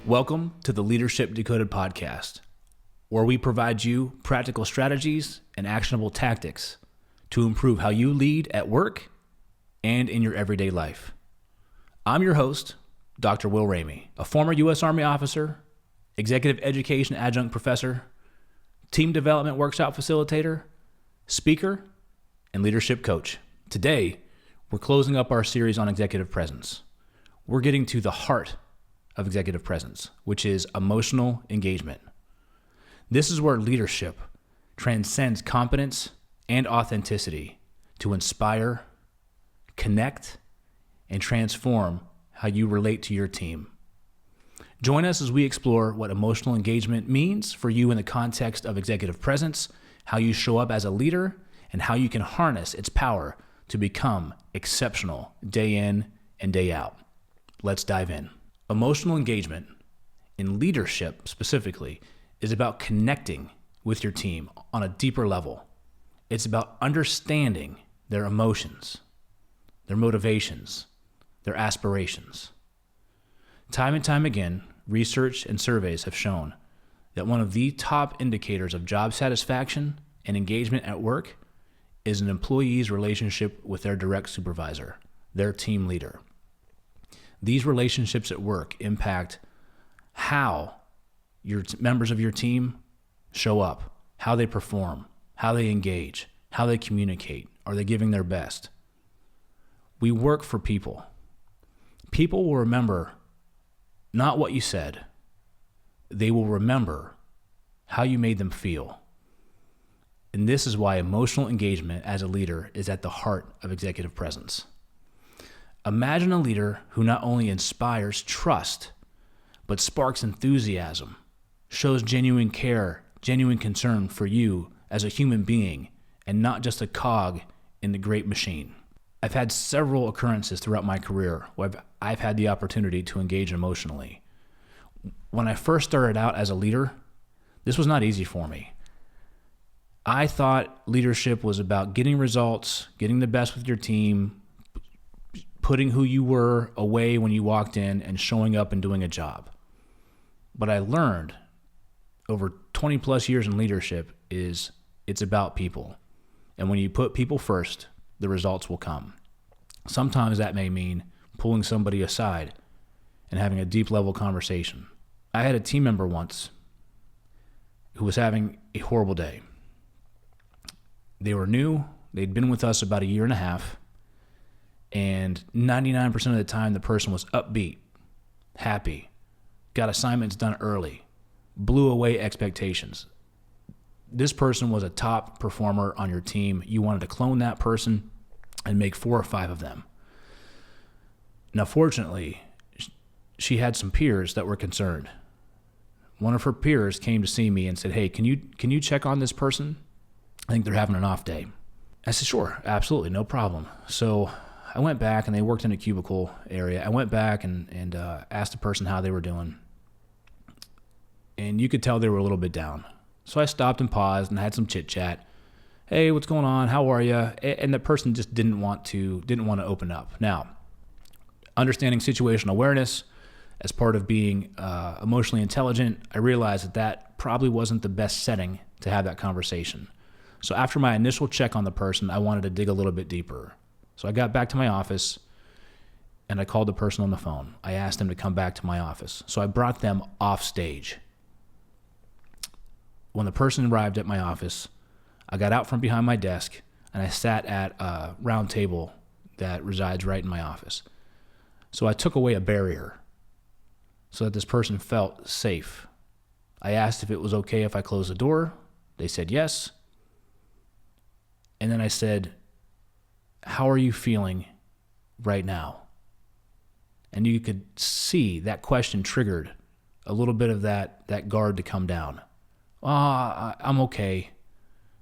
Welcome to the Leadership Decoded Podcast, where we provide you practical strategies and actionable tactics to improve how you lead at work and in your everyday life. I'm your host, Dr. Will Ramey, a former U.S. Army officer, Executive Education Adjunct Professor, Team Development Workshop Facilitator, Speaker, and Leadership Coach. Today, we're closing up our series on executive presence. We're getting to the heart of executive presence, which is emotional engagement. This is where leadership transcends competence and authenticity to inspire, connect, and transform how you relate to your team. Join us as we explore what emotional engagement means for you in the context of executive presence, how you show up as a leader, and how you can harness its power to become exceptional day in and day out. Let's dive in. Emotional engagement, in leadership specifically, is about connecting with your team on a deeper level. It's about understanding their emotions, their motivations, their aspirations. Time and time again, research and surveys have shown that one of the top indicators of job satisfaction and engagement at work is an employee's relationship with their direct supervisor, their team leader. These relationships at work impact how your members of your team show up, how they perform, how they engage, how they communicate. Are they giving their best? We work for people. People will remember not what you said. They will remember how you made them feel. And this is why emotional engagement as a leader is at the heart of executive presence. Imagine a leader who not only inspires trust, but sparks enthusiasm, shows genuine care, genuine concern for you as a human being, and not just a cog in the great machine. I've had several occurrences throughout my career where I've had the opportunity to engage emotionally. When I first started out as a leader, this was not easy for me. I thought leadership was about getting results, getting the best with your team, putting who you were away when you walked in and showing up and doing a job. But I learned over 20 plus years in leadership is it's about people. And when you put people first, the results will come. Sometimes that may mean pulling somebody aside and having a deep level conversation. I had a team member once who was having a horrible day. They were new. They'd been with us about a year and a half. And 99% of the time, the person was upbeat, happy, got assignments done early, blew away expectations. This person was a top performer on your team. You wanted to clone that person and make 4 or 5 of them. Now, fortunately, she had some peers that were concerned. One of her peers came to see me and said, "Hey, can you check on this person? I think they're having an off day." I said, "Sure, absolutely, no problem." So I went back, and they worked in a cubicle area. I went back and asked the person how they were doing. And you could tell they were a little bit down. So I stopped and paused and had some chit chat. "Hey, what's going on? How are you?" And the person just didn't want to open up. Now, understanding situational awareness as part of being emotionally intelligent, I realized that probably wasn't the best setting to have that conversation. So after my initial check on the person, I wanted to dig a little bit deeper. So I got back to my office and I called the person on the phone. I asked them to come back to my office. So I brought them off stage. When the person arrived at my office, I got out from behind my desk and I sat at a round table that resides right in my office. So I took away a barrier so that this person felt safe. I asked if it was okay if I closed the door. They said yes. And then I said, "How are you feeling right now?" And you could see that question triggered a little bit of that guard to come down. I'm okay.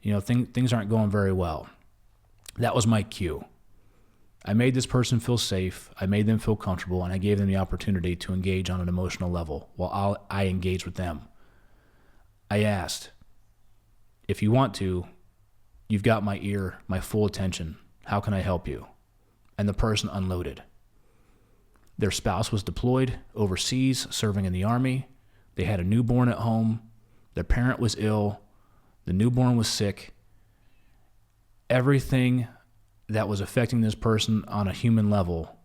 Things aren't going very well. That was my cue. I made this person feel safe. I made them feel comfortable, and I gave them the opportunity to engage on an emotional level while I engaged with them. I asked, "If you want to, you've got my ear, my full attention. How can I help you?" And the person unloaded. Their spouse was deployed overseas, serving in the Army. They had a newborn at home. Their parent was ill. The newborn was sick. Everything that was affecting this person on a human level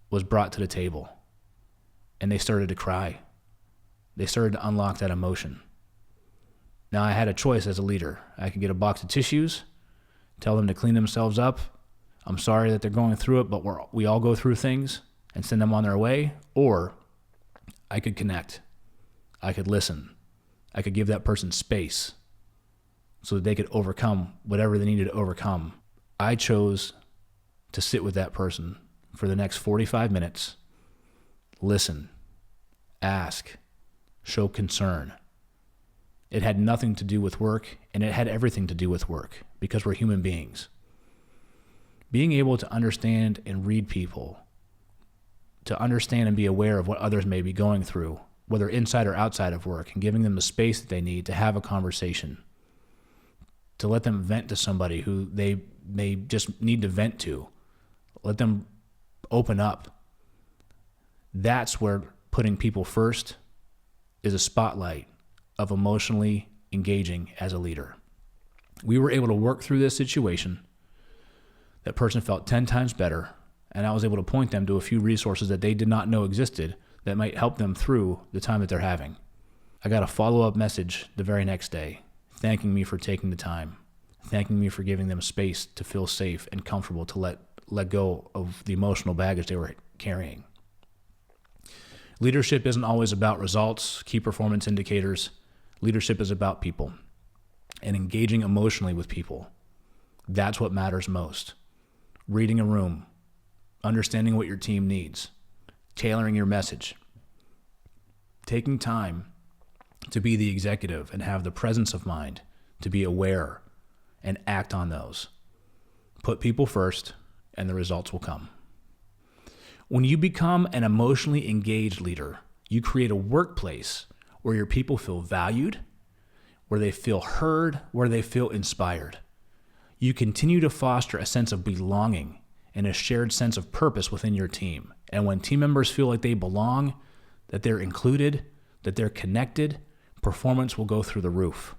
was brought to the table. And they started to cry. They started to unlock that emotion. Now, I had a choice as a leader. I could get a box of tissues, tell them to clean themselves up. I'm sorry that they're going through it, but we all go through things, and send them on their way. Or I could connect. I could listen. I could give that person space so that they could overcome whatever they needed to overcome. I chose to sit with that person for the next 45 minutes, listen, ask, show concern. It had nothing to do with work, and it had everything to do with work, because we're human beings. Being able to understand and read people, to understand and be aware of what others may be going through, whether inside or outside of work, and giving them the space that they need to have a conversation, to let them vent to somebody who they may just need to vent to, let them open up. That's where putting people first is a spotlight of emotionally engaging as a leader. We were able to work through this situation. That person felt 10 times better, and I was able to point them to a few resources that they did not know existed that might help them through the time that they're having. I got a follow-up message the very next day, thanking me for taking the time, thanking me for giving them space to feel safe and comfortable to let go of the emotional baggage they were carrying. Leadership isn't always about results, key performance indicators. Leadership is about people and engaging emotionally with people. That's what matters most. Reading a room, understanding what your team needs, tailoring your message, taking time to be the executive and have the presence of mind to be aware and act on those. Put people first, and the results will come. When you become an emotionally engaged leader, you create a workplace where your people feel valued, where they feel heard, where they feel inspired. You continue to foster a sense of belonging and a shared sense of purpose within your team. And when team members feel like they belong, that they're included, that they're connected, performance will go through the roof.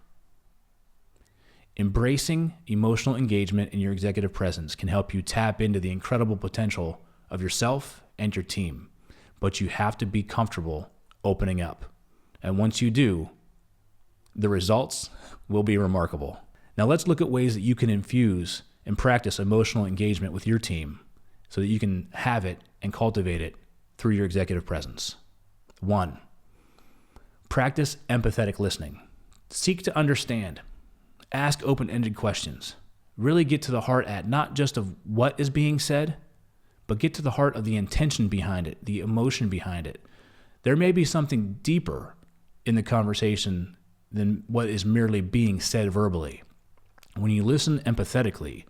Embracing emotional engagement in your executive presence can help you tap into the incredible potential of yourself and your team, but you have to be comfortable opening up. And once you do, the results will be remarkable. Now let's look at ways that you can infuse and practice emotional engagement with your team so that you can have it and cultivate it through your executive presence. 1, practice empathetic listening. Seek to understand. Ask open-ended questions. Really get to the heart at not just of what is being said, but get to the heart of the intention behind it, the emotion behind it. There may be something deeper in the conversation than what is merely being said verbally. When you listen empathetically,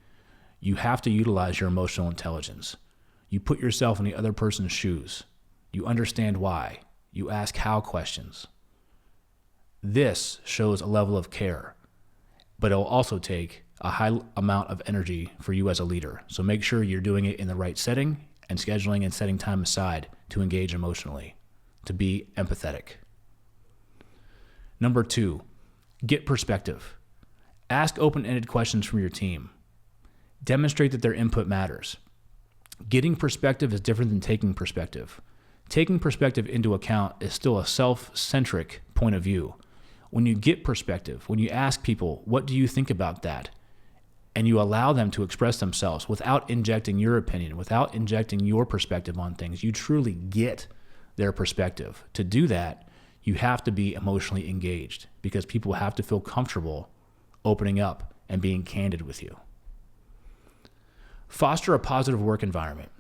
you have to utilize your emotional intelligence. You put yourself in the other person's shoes. You understand why. You ask how questions. This shows a level of care, but it will also take a high amount of energy for you as a leader. So make sure you're doing it in the right setting and scheduling and setting time aside to engage emotionally, to be empathetic. Number 2, get perspective. Ask open-ended questions from your team. Demonstrate that their input matters. Getting perspective is different than taking perspective. Taking perspective into account is still a self-centric point of view. When you get perspective, when you ask people, what do you think about that? And you allow them to express themselves without injecting your opinion, without injecting your perspective on things, you truly get their perspective. To do that, you have to be emotionally engaged because people have to feel comfortable opening up and being candid with you. Foster a positive work environment.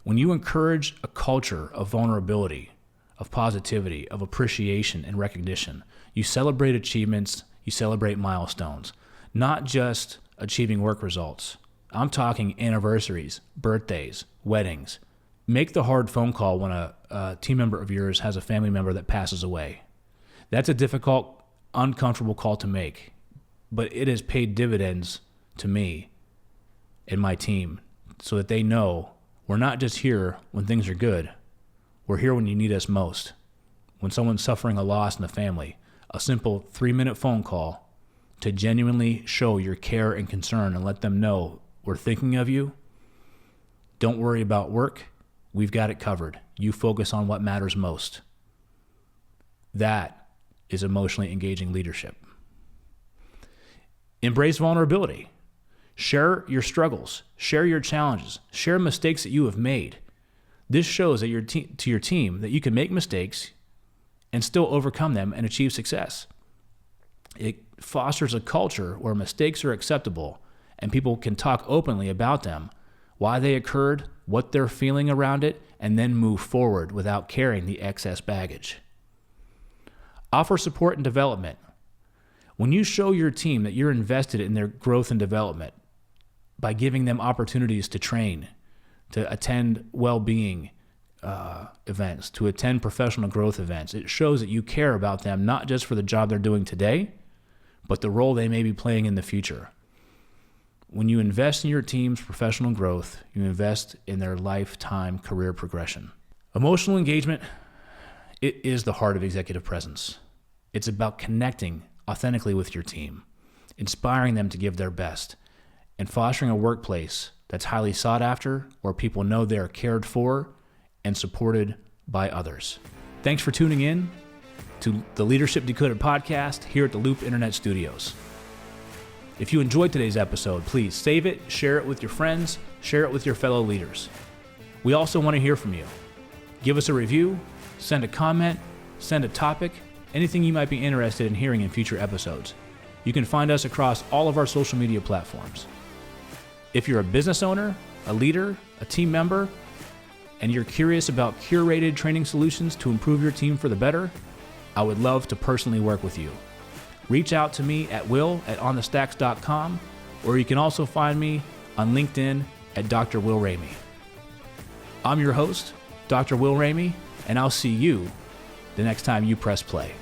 When you encourage a culture of vulnerability, of positivity, of appreciation and recognition, you celebrate achievements, you celebrate milestones, not just achieving work results. I'm talking anniversaries, birthdays, weddings. Make the hard phone call when a team member of yours has a family member that passes away. That's a difficult, uncomfortable call to make, but it has paid dividends to me and my team so that they know We're not just here when things are good. We're here when you need us most. When someone's suffering a loss in the family, a simple 3-minute phone call to genuinely show your care and concern and let them know we're thinking of you. Don't worry about work. We've got it covered. You focus on what matters most. That is emotionally engaging leadership. Embrace vulnerability. Share your struggles. Share your challenges. Share mistakes that you have made. This shows that to your team that you can make mistakes and still overcome them and achieve success. It fosters a culture where mistakes are acceptable and people can talk openly about them, why they occurred, what they're feeling around it, and then move forward without carrying the excess baggage. Offer support and development. When you show your team that you're invested in their growth and development by giving them opportunities to train, to attend well-being events, to attend professional growth events, it shows that you care about them not just for the job they're doing today, but the role they may be playing in the future. When you invest in your team's professional growth, you invest in their lifetime career progression. Emotional engagement, it is the heart of executive presence. It's about connecting authentically with your team, inspiring them to give their best, and fostering a workplace that's highly sought after, where people know they are cared for and supported by others. Thanks for tuning in to the Leadership Decoded Podcast here at the Loop Internet Studios. If you enjoyed today's episode, please save it, share it with your friends, share it with your fellow leaders. We also want to hear from you. Give us a review, send a comment, send a topic, anything you might be interested in hearing in future episodes. You can find us across all of our social media platforms. If you're a business owner, a leader, a team member, and you're curious about curated training solutions to improve your team for the better, I would love to personally work with you. Reach out to me at will@onthestacks.com, or you can also find me on LinkedIn at Dr. Will Ramey. I'm your host, Dr. Will Ramey, and I'll see you the next time you press play.